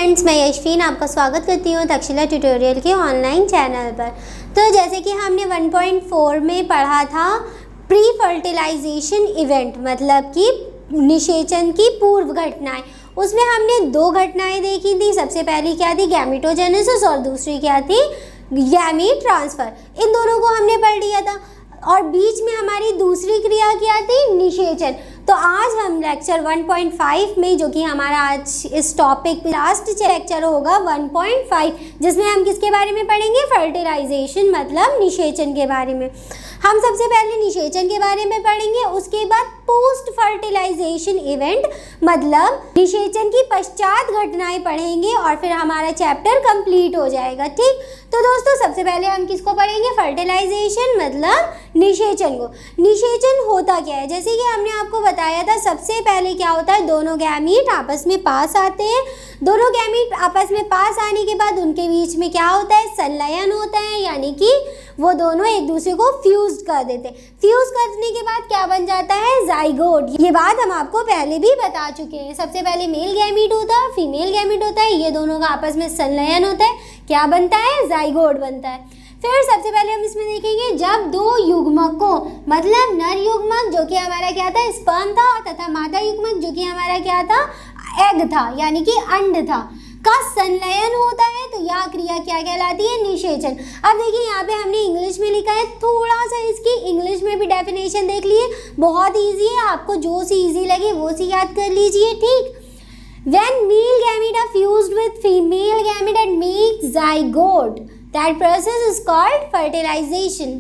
Friends, मैं यशवीन आपका स्वागत करती हूँ तक्षशिला ट्यूटोरियल के ऑनलाइन चैनल पर। तो जैसे कि हमने 1.4 में पढ़ा था प्री फर्टिलाइजेशन इवेंट, मतलब कि निषेचन की पूर्व घटनाएं। उसमें हमने दो घटनाएं देखी थी। सबसे पहली क्या थी, गैमेटोजेनेसिस, और दूसरी क्या थी, गैमीट ट्रांसफ़र। इन दोनों को हमने पढ़ लिया था और बीच में हमारी दूसरी क्रिया क्या थी, निषेचन। तो आज हम लेक्चर 1.5 में, जो कि हमारा आज इस टॉपिक लास्ट लेक्चर होगा 1.5, जिसमें हम किसके बारे में पढ़ेंगे, फर्टिलाइजेशन मतलब निषेचन के बारे में। हम सबसे पहले निषेचन के बारे में पढ़ेंगे, उसके बाद पोस्ट फर्टिलाइजेशन इवेंट मतलब निषेचन की पश्चात घटनाएं पढ़ेंगे और फिर हमारा चैप्टर कंप्लीट हो जाएगा। ठीक, तो दोस्तों सबसे पहले हम किसको पढ़ेंगे, फर्टिलाइजेशन मतलब निषेचन को। निषेचन होता क्या है, जैसे कि हमने आपको बताया था, सबसे पहले क्या होता है, दोनों गैमीट आपस में पास आते हैं। दोनों गैमीट आपस में पास आने के बाद उनके बीच में क्या होता है, संलयन होता है, यानी कि वो दोनों एक दूसरे को फ्यूज कर देते हैं। फ्यूज करने के बाद क्या बन जाता है, जाइगोट। ये बात हम आपको पहले भी बता चुके हैं। सबसे पहले मेल गैमीट होता है, फीमेल गैमीट होता है, ये दोनों का आपस में संलयन होता है, क्या बनता है, जाइगोट बनता है। फिर सबसे पहले हम इसमें देखेंगे, जब दो युग्मकों मतलब नर युग्मक जो कि हमारा क्या था, स्पर्म था, तथा मादा युग्मक जो कि हमारा क्या था, एग था, यानी कि अंड था, का संलयन होता है, तो यह क्रिया क्या कहलाती है, निषेचन। अब देखिए यहाँ पे हमने इंग्लिश में लिखा है, थोड़ा सा इसकी इंग्लिश में भी डेफिनेशन देख लिए। बहुत इजी है, आपको जो सी इजी लगे वो सी याद कर लीजिए। ठीक, when male gamete are fused with female gamete and make zygote, that process is called fertilization।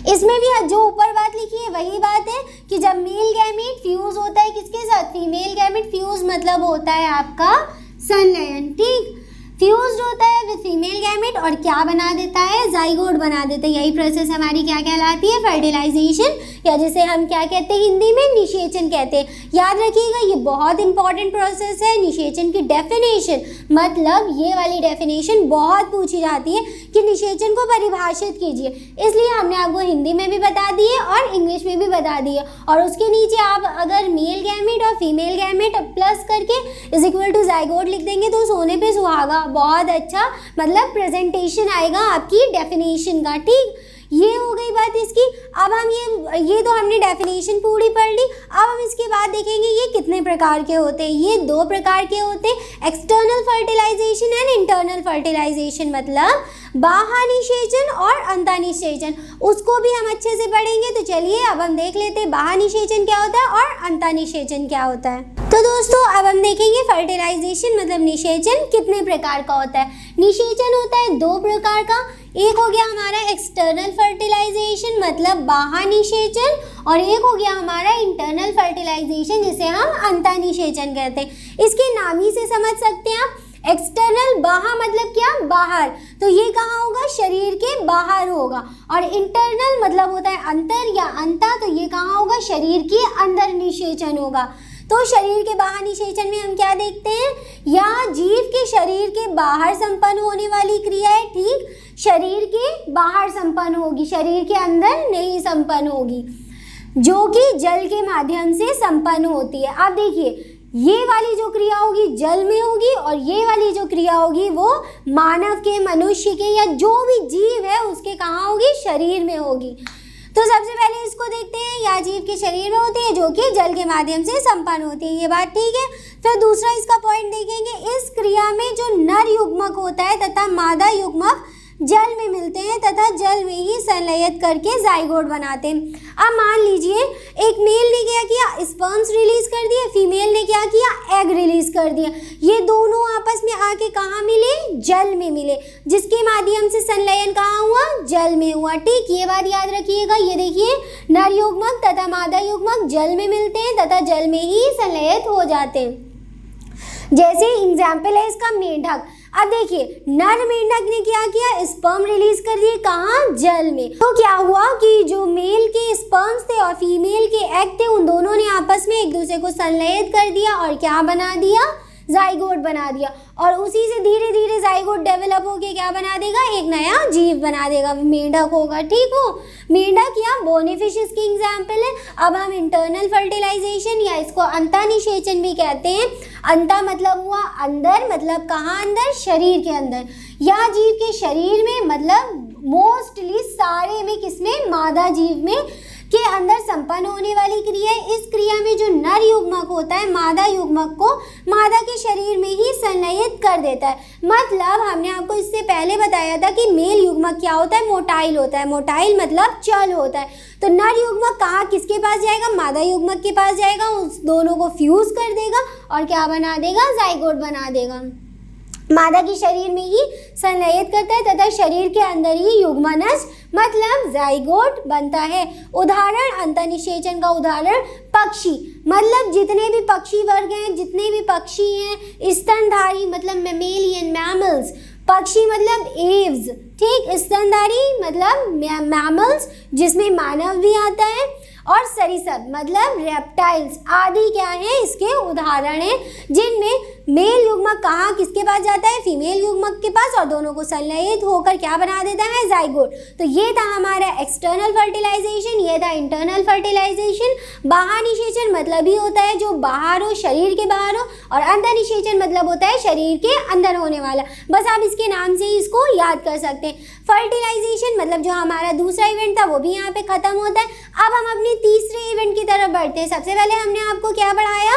इसमें भी जो ऊपर बात लिखी है वही बात है कि जब मेल गैमीट फ्यूज होता है किसके साथ, फीमेल गैमीट। फ्यूज मतलब होता है आपका संलयन। ठीक, फ्यूज्ड होता है विद फीमेल गैमीट और क्या बना देता है, जाइगोट बना देता है। यही प्रोसेस हमारी क्या कहलाती है, फर्टिलाइजेशन, या जिसे हम क्या कहते हैं हिंदी में, निषेचन कहते हैं। याद रखिएगा, ये बहुत इंपॉर्टेंट प्रोसेस है। निषेचन की डेफिनेशन मतलब ये वाली डेफिनेशन बहुत पूछी जाती है कि निषेचन को परिभाषित कीजिए, इसलिए हमने आपको हिंदी में भी बता दी है और इंग्लिश में भी बता दी है। और उसके नीचे आप अगर मेल गैमीट और फीमेल गैमीट प्लस करके इज इक्वल टू जाइगोट लिख देंगे तो सोने पे सुहागा, बहुत अच्छा मतलब प्रेजेंटेशन आएगा आपकी डेफिनेशन का। ठीक, ये हो गई बात इसकी। अब हम ये तो हमने डेफिनेशन पूरी पढ़ ली। अब हम इसके बाद देखेंगे ये कितने प्रकार के होते हैं। ये दो प्रकार के होते हैं, external fertilization and internal fertilization, मतलब बाह्य निषेचन और अंतःनिषेचन। उसको भी हम अच्छे से पढ़ेंगे। तो चलिए अब हम देख लेते हैं बाह्य निषेचन क्या होता है और अंतःनिषेचन क्या होता है। तो दोस्तों अब हम देखेंगे फर्टिलाइजेशन मतलब निषेचन कितने प्रकार का होता है। निषेचन होता है दो प्रकार का, एक हो गया हमारा एक्सटर्नल फर्टिलाइजेशन मतलब बाह्य निषेचन, और एक हो गया हमारा इंटरनल फर्टिलाइजेशन जिसे हम अंतःनिषेचन कहते हैं। इसके नाम ही से समझ सकते हैं आप। एक्सटर्नल बाह्य मतलब क्या, बाहर, तो ये कहाँ होगा, शरीर के बाहर होगा। और इंटरनल मतलब होता है अंतर या अंता, तो ये कहाँ होगा, शरीर के अंदर निषेचन होगा। तो शरीर के बाहर निषेचन में हम क्या देखते हैं, या जीव के शरीर के बाहर संपन्न होने वाली क्रिया है। ठीक, शरीर के बाहर संपन्न होगी, शरीर के अंदर नहीं संपन्न होगी, जो कि जल के माध्यम से संपन्न होती है। आप देखिए, ये वाली जो क्रिया होगी जल में होगी और ये वाली जो क्रिया होगी वो मानव के, मनुष्य के, या जो भी जीव है उसके कहाँ होगी, शरीर में होगी। तो सबसे पहले इसको देखते हैं, या जीव के शरीर में होती है जो कि जल के माध्यम से संपन्न होती है, ये बात ठीक है। फिर दूसरा इसका पॉइंट देखेंगे, इस क्रिया में जो नर युग्मक होता है तथा मादा युग्मक जल में मिलते हैं तथा जल में ही संलयित करके जाइगोट बनाते हैं। अब मान लीजिए एक मेल ने क्या किया, स्पर्म्स रिलीज कर दिए, फीमेल ने क्या किया, एग रिलीज कर दिया। ये दोनों आपस में आके कहाँ मिले, जल में मिले, जिसके माध्यम से संलयन कहाँ हुआ, जल में हुआ। ठीक, ये बात याद रखिएगा। ये देखिए, नर युग्मक तथा मादा युग्मक जल में मिलते हैं तथा जल में ही संलयित हो जाते हैं। जैसे एग्जाम्पल है इसका मेंढक। अब देखिए, नर मेंढक ने क्या किया, स्पर्म रिलीज कर दिए, कहाँ, जल में। तो क्या हुआ कि जो मेल के स्पर्म्स थे और फीमेल के एग थे, उन दोनों ने आपस में एक दूसरे को संलयित कर दिया और क्या बना दिया, जाइगोट बना दिया, और उसी से धीरे धीरे जाइगोट डेवलप होके क्या बना देगा, एक नया जीव बना देगा, मेंढक होगा। ठीक हो, मेंढक या बोनीफिशेस की एग्जाम्पल है। अब हम इंटरनल फर्टिलाइजेशन या इसको अंतःनिषेचन भी कहते हैं। अंता मतलब हुआ अंदर, मतलब कहाँ अंदर, शरीर के अंदर, या जीव के शरीर में, मतलब मोस्टली सारे में, किसमें, मादा जीव में के अंदर संपन्न होने वाली क्रिया है। इस क्रिया में जो नर युग्मक होता है, मादा युग्मक को मादा के शरीर में ही संलयित कर देता है। मतलब हमने आपको इससे पहले बताया था कि मेल युग्मक क्या होता है, मोटाइल होता है। मोटाइल मतलब चल होता है। तो नर युग्मक कहाँ, किसके पास जाएगा, मादा युग्मक के पास जाएगा, उस दोनों को फ्यूज कर देगा और क्या बना देगा, जाइगोट बना देगा। मादा के शरीर में ही संलयित करता है तथा शरीर के अंदर ही युग्मनज मतलब जाइगोट बनता है। उदाहरण, अंतःनिषेचन का उदाहरण पक्षी, मतलब जितने भी पक्षी वर्ग हैं, जितने भी पक्षी हैं, स्तनधारी मतलब मेमेलियन मैमल्स, पक्षी मतलब एव्स, ठीक, स्तनधारी मतलब मैमल्स जिसमें मानव भी आता है, और सरीसृप मतलब रेप्टाइल्स आदि क्या है, इसके उदाहरण हैं, जिनमें मेल युग्मक कहाँ, किसके पास जाता है, फीमेल युग्मक के पास, और दोनों को संलयित होकर क्या बना देता है, जाइगोट। तो ये था हमारा एक्सटर्नल फर्टिलाइजेशन, ये था इंटरनल फर्टिलाइजेशन। बाह्य निषेचन मतलब ही होता है जो बाहर हो, शरीर के बाहर हो, और अंतःनिषेचन मतलब होता है शरीर के अंदर होने वाला। बस आप इसके नाम से ही इसको याद कर सकते हैं। फर्टिलाइजेशन मतलब जो हमारा दूसरा इवेंट था वो भी यहाँ पे खत्म होता है। अब हम अपने तीसरे इवेंट की तरफ बढ़ते हैं। सबसे पहले हमने आपको क्या पढ़ाया,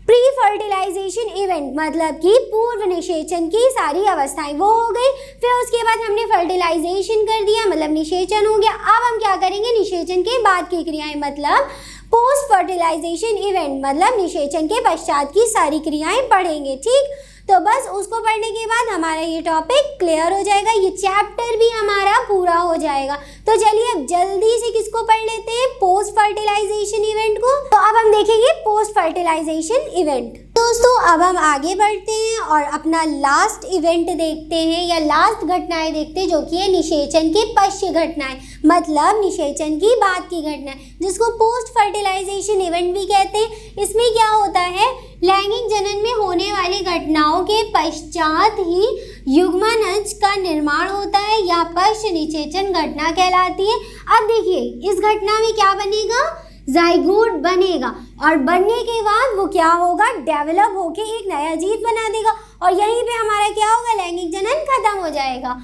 प्री फर्टिलाइजेशन इवेंट, मतलब कि पूर्व निषेचन की सारी अवस्थाएं वो हो गई। फिर उसके बाद हमने फर्टिलाइजेशन कर दिया, मतलब निषेचन हो गया। अब हम क्या करेंगे, निषेचन के बाद की क्रियाएं, मतलब पोस्ट फर्टिलाइजेशन इवेंट, मतलब निषेचन के पश्चात की सारी क्रियाएं पढ़ेंगे। ठीक, तो बस उसको पढ़ने के बाद हमारा ये टॉपिक क्लियर हो जाएगा, ये चैप्टर भी हमारा पूरा हो जाएगा। तो चलिए अब जल्दी से किसको पढ़ लेते हैं, पोस्ट फर्टिलाइजेशन इवेंट को। तो अब हम देखेंगे पोस्ट फर्टिलाइजेशन इवेंट। दोस्तों अब हम आगे बढ़ते हैं और अपना लास्ट इवेंट देखते हैं, या लास्ट घटनाएं देखते हैं, जो कि है निषेचन के पश्चात घटनाएं, मतलब निषेचन की बाद की घटनाएं, जिसको पोस्ट फर्टिलाइजेशन इवेंट भी कहते हैं। इसमें क्या होता है, लैंगिक जनन में होने वाली घटनाओं के पश्चात ही युग्मनज का निर्माण होता है, या पश्च निषेचन घटना कहलाती है। अब देखिए इस घटना में क्या बनेगा, जाइगोट बनेगा, और बनने के बाद वो क्या होगा, डेवलप होके एक नया जीव बना देगा, और यहीं पे हमारा क्या होगा, लैंगिक जनन खत्म हो जाएगा।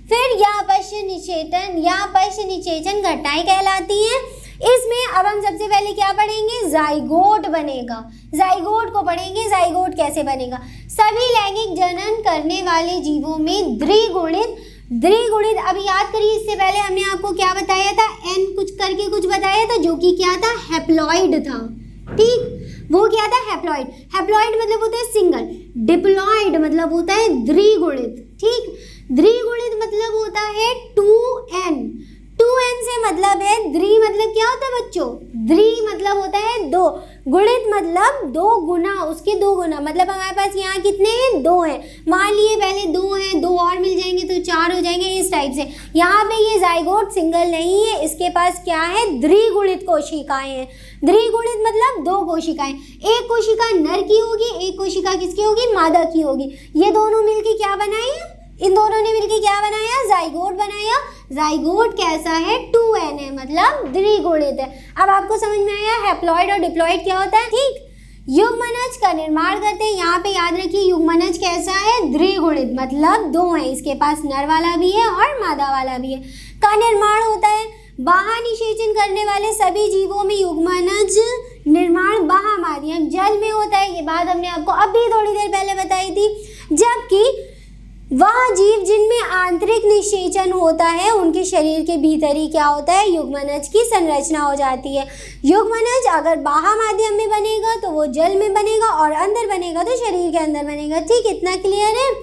फिर या पश्च निषेचन घटनाएं कहलाती हैं। इसमें अब हम सबसे पहले क्या पढ़ेंगे, जाइगोट बनेगा। जाइगोट को पढ़ेंगे, जाइगोट कैसे बनेगा। सभी लैंगिक जनन करने वाले जीवों में द्विगुणित, अभी याद करिए इससे पहले हमने आपको क्या बताया था, एन कुछ करके कुछ बताया था, जो कि क्या था, हैप्लॉइड था। ठीक, वो क्या था, हैप्लॉइड। हैप्लॉइड मतलब होता है सिंगल, डिप्लॉइड मतलब होता है द्विगुणित। ठीक, द्विगुणित मतलब होता है 2n। 2n से मतलब है, द्वि मतलब क्या होता है बच्चों, द्वि मतलब होता है दो, गुणित मतलब दो गुना, उसके दो गुना, मतलब हमारे पास यहाँ कितने हैं, दो हैं। मान लिए पहले दो हैं, दो और मिल जाएंगे तो चार हो जाएंगे, इस टाइप से। यहाँ पे ये जाइगोट सिंगल नहीं है, इसके पास क्या है, द्विगुणित कोशिकाएं हैं। द्विगुणित मतलब दो कोशिकाएं, एक कोशिका नर की होगी, एक कोशिका किसकी होगी, मादा की होगी। ये दोनों मिलके क्या बनाए, इन दोनों ने मिलके क्या बनाया, जाइगोट बनाया। जाइगोट कैसा है, 2n है, मतलब द्विगुणित है। अब आपको समझ में आया हैप्लॉइड और डिप्लॉइड क्या होता है। ठीक, युग्मनज का निर्माण करते हैं। यहाँ पे याद रखिए युग्मनज कैसा है, द्विगुणित, मतलब दो है, इसके पास नर वाला भी है और मादा वाला भी है, का निर्माण होता है। बाह्य निषेचन करने वाले सभी जीवों में युग्मनज निर्माण बाह्य माध्यम जल में होता है। ये बात हमने आपको अभी थोड़ी देर पहले बताई थी। जबकि वह जीव जिनमें आंतरिक निषेचन होता है, उनके शरीर के भीतर ही क्या होता है, युग्मनज की संरचना हो जाती है। युग्मनज अगर बाह्य माध्यम में बनेगा तो वो जल में बनेगा, और अंदर बनेगा तो शरीर के अंदर बनेगा। ठीक, इतना क्लियर है।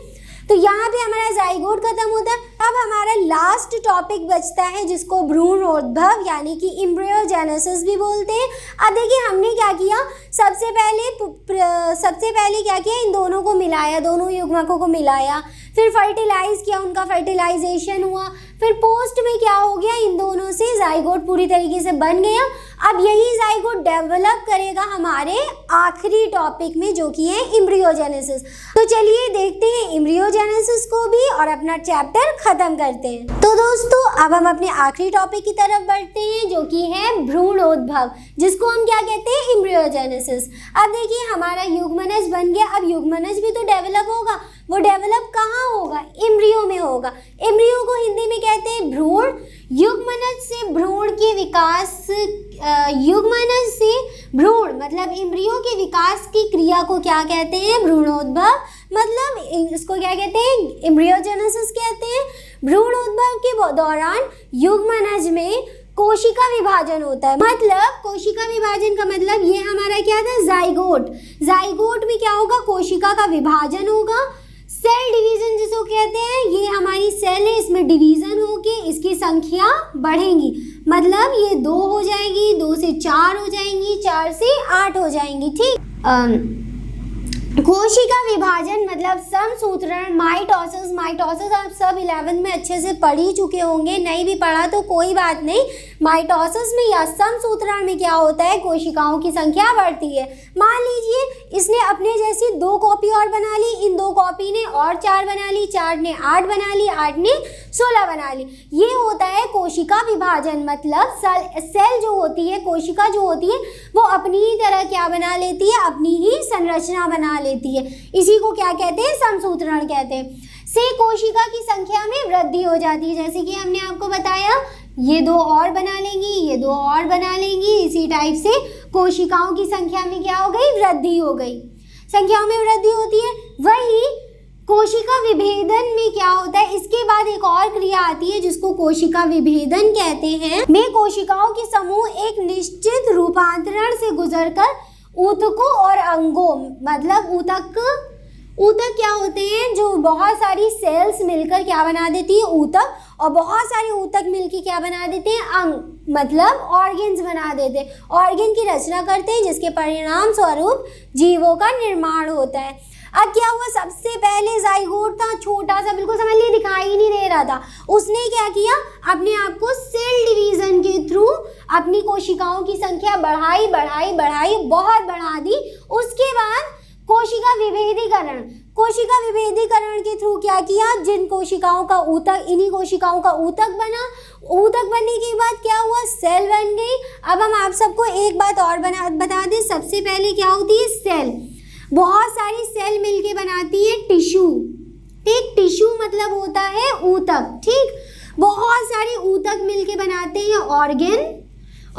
तो यहाँ पे हमारा जाइगोट खत्म होता है। अब हमारा लास्ट टॉपिक बचता है जिसको भ्रूणोद्भव यानी कि एम्ब्रियोजेनेसिस भी बोलते हैं। अब देखिए हमने क्या किया, सबसे पहले क्या किया, इन दोनों को मिलाया, दोनों युग्मकों को मिलाया, फिर फर्टिलाइज किया, उनका फर्टिलाइजेशन हुआ, फिर पोस्ट में क्या हो गया, इन दोनों से जाइगोट पूरी तरीके से बन गया। अब यही जाइगोट डेवलप करेगा हमारे आखिरी टॉपिक में जो कि है एम्ब्रियोजेनेसिस। तो चलिए देखते हैं एम्ब्रियोजेनेसिस को भी और अपना चैप्टर खत्म करते हैं। तो दोस्तों अब हम अपने आखिरी टॉपिक की तरफ बढ़ते हैं जो कि है भ्रूणोद्भव, जिसको हम क्या कहते हैं, एम्ब्रियोजेनेसिस। अब देखिए हमारा युग्मनज बन गया, अब युग्मनज भी तो डेवलप होगा, वो डेवलप कहाँ होगा, एम्ब्रियो में होगा। एम्ब्रियो को हिंदी में कहते हैं भ्रूण। युग्मनज से भ्रूण के विकास, युग्मनज से भ्रूण मतलब एम्ब्रियो के विकास की क्रिया को क्या कहते हैं, भ्रूणोद्भव। मतलब इसको क्या कहते हैं, एम्ब्रियोजेनेसिस कहते हैं। भ्रूणोद्भव के दौरान युग्मनज में कोशिका विभाजन होता है। मतलब कोशिका विभाजन का मतलब ये हमारा क्या था, जाइगोट। जाइगोट में क्या होगा, कोशिका का विभाजन होगा। सेल डिवीजन जिसको कहते हैं, ये हमारी सेल है, इसमें डिवीजन होके इसकी संख्या बढ़ेंगी। मतलब ये 2 हो जाएगी, 2 से 4 हो जाएंगी, 4 से 8 हो जाएंगी। ठीक, कोशिका विभाजन मतलब समसूत्रण, माइटोसिस। माइटोसिस आप सब 11th में अच्छे से पढ़ ही चुके होंगे, नहीं भी पढ़ा तो कोई बात नहीं। माइटोसिस में या समसूत्रण में क्या होता है, कोशिकाओं की संख्या बढ़ती है। मान लीजिए इसने अपने जैसी 2 कॉपी और बना ली, इन 2 कॉपी ने और 4 बना ली, 4 ने 8 बना ली, 8 ने 16 बना ली। ये होता है कोशिका विभाजन। मतलब सेल जो होती है, कोशिका जो होती है, वो अपनी ही तरह क्या बना लेती है, अपनी ही संरचना बना लेती है। इसी को क्या कहते हैं, समसूत्रण कहते हैं। से कोशिका की संख्या में वृद्धि हो जाती है, जैसे कि हमने आपको बताया, ये 2 और बना लेंगी, ये 2 और बना लेंगी। इसी टाइप से कोशिकाओं की संख्या में क्या हो गई, वृद्धि हो गई, संख्याओं में वृद्धि होती है। वही कोशिका विभेदन में क्या होता है, इसके बाद एक और क्रिया आती है जिसको कोशिका विभेदन कहते हैं। में कोशिकाओं के समूह एक निश्चित रूपांतरण से गुजरकर ऊतकों और अंगों, मतलब ऊतक क्या होते हैं, जो बहुत सारी सेल्स मिलकर क्या बना देती है, ऊतक, और बहुत सारे ऊतक मिलकर क्या बना देते हैं, अंग, मतलब ऑर्गेन्स बना देते हैं, ऑर्गेन की रचना करते हैं, जिसके परिणाम स्वरूप जीवों का निर्माण होता है। अब क्या हुआ, सबसे पहले जाइगोट था, छोटा सा, बिल्कुल समझ लिए दिखाई ही नहीं दे रहा था। उसने क्या किया, अपने आप को सेल डिवीजन के थ्रू अपनी कोशिकाओं की संख्या बढ़ाई, बहुत बढ़ा दी। उसके बाद कोशिका विभेदीकरण के थ्रू क्या किया, जिन कोशिकाओं का ऊतक, इन्हीं कोशिकाओं का ऊतक बना। ऊतक बनने के बाद क्या हुआ, सेल बन गई। अब हम आप सबको एक बात और बता दें, सबसे पहले क्या होती है, सेल। बहुत सारी सेल मिलके बनाती है टिश्यू। ठीक, टिश्यू मतलब होता है ऊतक। ठीक, बहुत सारे ऊतक मिलके बनाते हैं ऑर्गेन।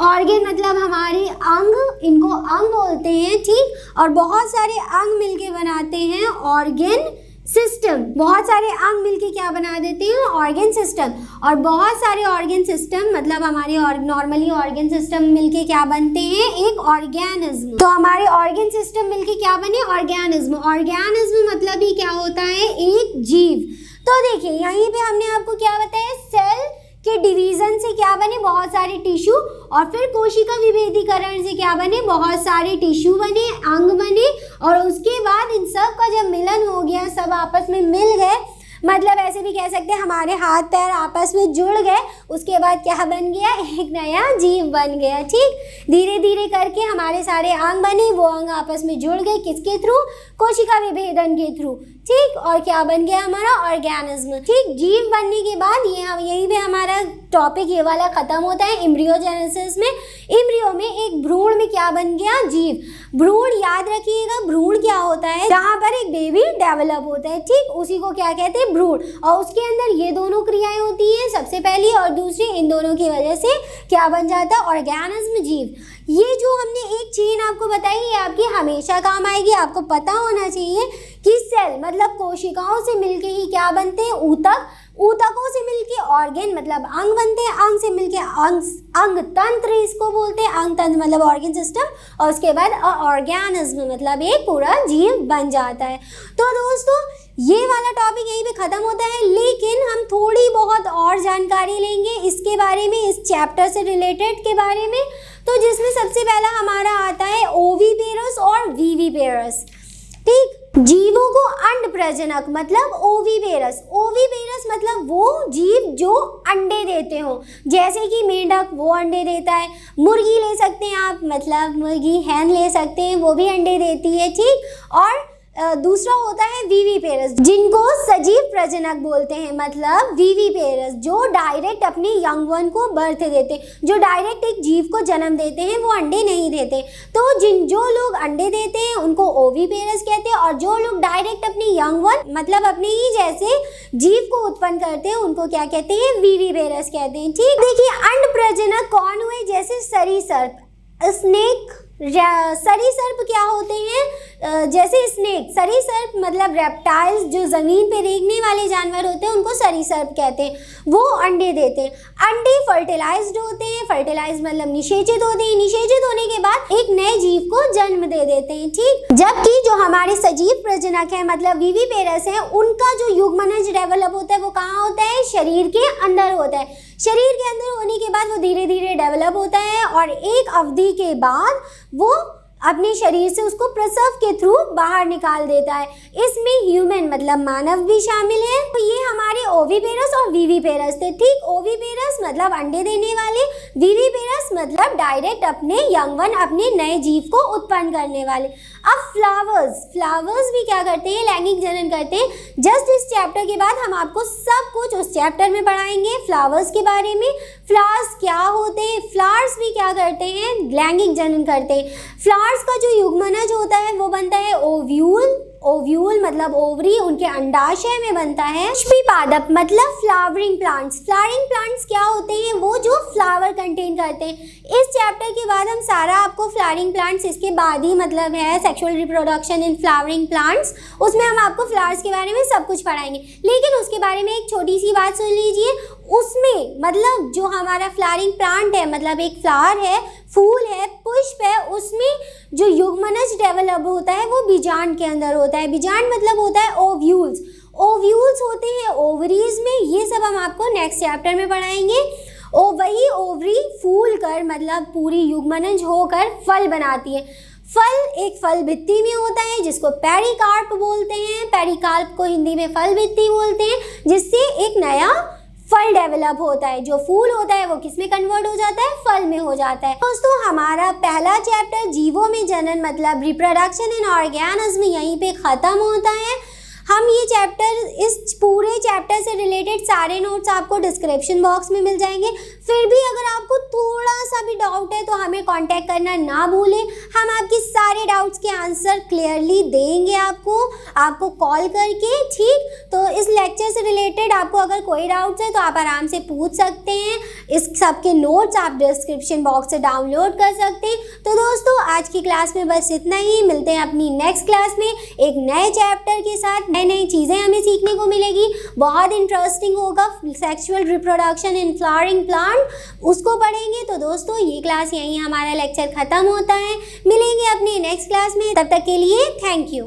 ऑर्गेन मतलब हमारे अंग, इनको अंग बोलते हैं। ठीक, और बहुत सारे अंग मिलके बनाते हैं ऑर्गेन सिस्टम। बहुत सारे अंग मिलके क्या बना देते हैं, ऑर्गेन सिस्टम। और बहुत सारे ऑर्गेन सिस्टम मतलब हमारे नॉर्मली ऑर्गेन सिस्टम मिलके क्या बनते हैं, एक ऑर्गेनिज्म। तो हमारे ऑर्गेन सिस्टम मिलके क्या बने, ऑर्गेनिज्म। ऑर्गेनिज्म मतलब ही क्या होता है, एक जीव। तो देखिए यहीं पे हमने आपको क्या बताया, सेल के डिवीजन से क्या बने, बहुत सारे टिश्यू, और फिर कोशिका विभेदीकरण से क्या बने, बहुत सारे टिश्यू बने, अंग बने, और उसके बाद इन सब का जब मिलन हो गया, सब आपस में मिल गए, मतलब ऐसे भी कह सकते हैं हमारे हाथ पैर आपस में जुड़ गए, उसके बाद क्या बन गया, एक नया जीव बन गया। ठीक, धीरे धीरे करके हमारे सारे अंग बने, वो अंग आपस में जुड़ गए, किसके थ्रू, कोशिका विभेदन के थ्रू। ठीक, और क्या बन गया हमारा, ऑर्गेनिज्म। ठीक, जीव बनने के बाद यहीं पे हमारा टॉपिक ये वाला खत्म होता है। एम्ब्रियोजेनेसिस में, एम्ब्रियो में एक भ्रूण में क्या बन गया, जीव। भ्रूण याद रखिएगा, भ्रूण क्या होता है, जहाँ पर एक बेबी डेवलप होता है। ठीक, उसी को क्या कहते हैं, भ्रूण। और उसके अंदर ये दोनों क्रियाएं होती हैं, सबसे पहली और दूसरी, इन दोनों की वजह से क्या बन जाता है, ऑर्गेनिज्म, जीव। ये जो हमने एक चेन आपको बताई, ये आपकी हमेशा काम आएगी। आपको पता होना चाहिए कि सेल मतलब कोशिकाओं से मिलके ही क्या बनते हैं, ऊतक। ऊतकों से मिलके ऑर्गन मतलब अंग बनते हैं, अंग से मिलके अंग तंत्र इसको बोलते हैं, अंग तंत्र मतलब ऑर्गन सिस्टम, और उसके बाद ऑर्गेनिज्म मतलब एक पूरा जीव बन जाता है। तो दोस्तों ये वाला टॉपिक यहीं पे ख़त्म होता है, लेकिन हम थोड़ी बहुत और जानकारी लेंगे इसके बारे में, इस चैप्टर से रिलेटेड के बारे में। तो जिसमें सबसे पहला हमारा आता है ओविपेरस और वीविपेरस। ठीक, जीवों को अंड प्रजनक मतलब ओविपेरस। ओविपेरस मतलब वो जीव जो अंडे देते हो, जैसे कि मेंढक वो अंडे देता है, मुर्गी ले सकते हैं आप, मतलब मुर्गी हैन ले सकते हैं, वो भी अंडे देती है। ठीक, और दूसरा होता है वीविपेरस, जिनको सजीव प्रजनक बोलते हैं, मतलब वीविपेरस जो डायरेक्ट अपने यंग वन को बर्थ देते, जो डायरेक्ट एक जीव को जन्म देते हैं, वो अंडे नहीं देते। तो जो लोग अंडे देते हैं उनको ओविपेरस कहते हैं, और जो लोग डायरेक्ट अपने यंग वन मतलब अपने ही जैसे जीव को उत्पन्न करते हैं उनको क्या कहते हैं, वीविपेरस कहते हैं। ठीक, देखिए अंड प्रजनक कौन हुए, जैसे सरीसृप, स्नेक, सरीसृप क्या होते हैं, जैसे स्नेक, सरीसृप मतलब रेप्टाइल्स जो ज़मीन पे रेंगने वाले जानवर होते हैं उनको सरीसृप कहते हैं, वो अंडे देते हैं। अंडे फर्टिलाइज्ड होते हैं, फर्टिलाइज मतलब निषेचित होते हैं, निषेचित होने के बाद एक नए जीव को जन्म दे देते हैं। ठीक, जबकि जो हमारे सजीव प्रजनक है मतलब वीविपेरस है, उनका जो युग्मनज डेवलप होता है वो कहाँ होता है, शरीर के अंदर होता है। शरीर के अंदर होने के बाद वो धीरे धीरे डेवलप होता है और एक अवधि के बाद वो अपने शरीर से उसको प्रसव के थ्रू बाहर निकाल देता है। इसमें ह्यूमन मतलब मानव भी शामिल है। तो ये हमारे ओविपेरस और वीविपेरस थे। ठीक, ओविपेरस मतलब अंडे देने वाले, वीविपेरस मतलब डायरेक्ट अपने यंग वन अपने नए जीव को उत्पन्न करने वाले। अब फ्लावर्स भी क्या करते हैं, लैंगिक जनन करते हैं। जस्ट इस चैप्टर के बाद हम आपको सब कुछ उस चैप्टर में पढ़ाएंगे फ्लावर्स के बारे में। फ्लावर्स क्या होते हैं, फ्लावर्स भी क्या करते हैं, लैंगिक जनन करते हैं। फ्लावर्स का जो युग्मनज होता है वो बनता है ओव्यूल, ओव्यूल मतलब ओवरी, उनके अंडाशय में बनता है पुष्पिपादप मतलब फ्लावरिंग प्लांट्स। फ्लावरिंग प्लांट्स क्या होते हैं, वो जो फ्लावर कंटेन करते हैं। इस चैप्टर के बाद हम सारा आपको फ्लावरिंग प्लांट्स, इसके बाद ही मतलब है sexual reproduction in flowering plants, उसमें हम आपको फ्लावर्स के बारे में सब कुछ पढ़ाएंगे। लेकिन उसके बारे में एक छोटी सी बात सुन लीजिए, उसमें मतलब जो हमारा फ्लावरिंग प्लांट है मतलब एक फ्लावर है, फूल है, पुष्प है, उसमें जो युग्मनज डेवलप होता है वो बीजांड के अंदर होता है। बीजांड मतलब होता है ओव्यूल्स। ओव्यूल्स होते हैं ओवरीज में, ये सब हम आपको नेक्स्ट चैप्टर में पढ़ाएंगे। वही ओवरी फूल कर मतलब पूरी युग्मनज होकर फल बनाती है। फल एक फल भित्ति में होता है जिसको पेरिकार्प बोलते हैं। पेरिकार्प को हिंदी में फल भित्ति बोलते हैं, जिससे एक नया फल डेवलप होता है। जो फूल होता है वो किस में कन्वर्ट हो जाता है, फल में हो जाता है। दोस्तों हमारा पहला चैप्टर जीवों में जनन मतलब रिप्रोडक्शन इन ऑर्गेनिज्म यहीं पे ख़त्म होता है। हम ये चैप्टर, इस पूरे चैप्टर से रिलेटेड सारे नोट्स आपको डिस्क्रिप्शन बॉक्स में मिल जाएंगे। फिर भी अगर आपको थोड़ा सा भी डाउट है तो हमें कांटेक्ट करना ना भूलें, हम आपके सारे डाउट्स के आंसर क्लियरली देंगे आपको कॉल करके। ठीक, तो इस लेक्चर से रिलेटेड आपको अगर कोई डाउट्स है तो आप आराम से पूछ सकते हैं। इस सब के नोट्स आप डिस्क्रिप्शन बॉक्स से डाउनलोड कर सकते हैं। तो दोस्तों आज की क्लास में बस इतना ही, मिलते हैं अपनी नेक्स्ट क्लास में एक नए चैप्टर के साथ। नई नई चीज़ें हमें सीखने को मिलेगी, बहुत इंटरेस्टिंग होगा। Sexual reproduction in flowering plant उसको पढ़ेंगे। तो दोस्तों ये क्लास यहीं हमारा लेक्चर ख़त्म होता है। मिलेंगे अपने नेक्स्ट क्लास में, तब तक के लिए थैंक यू।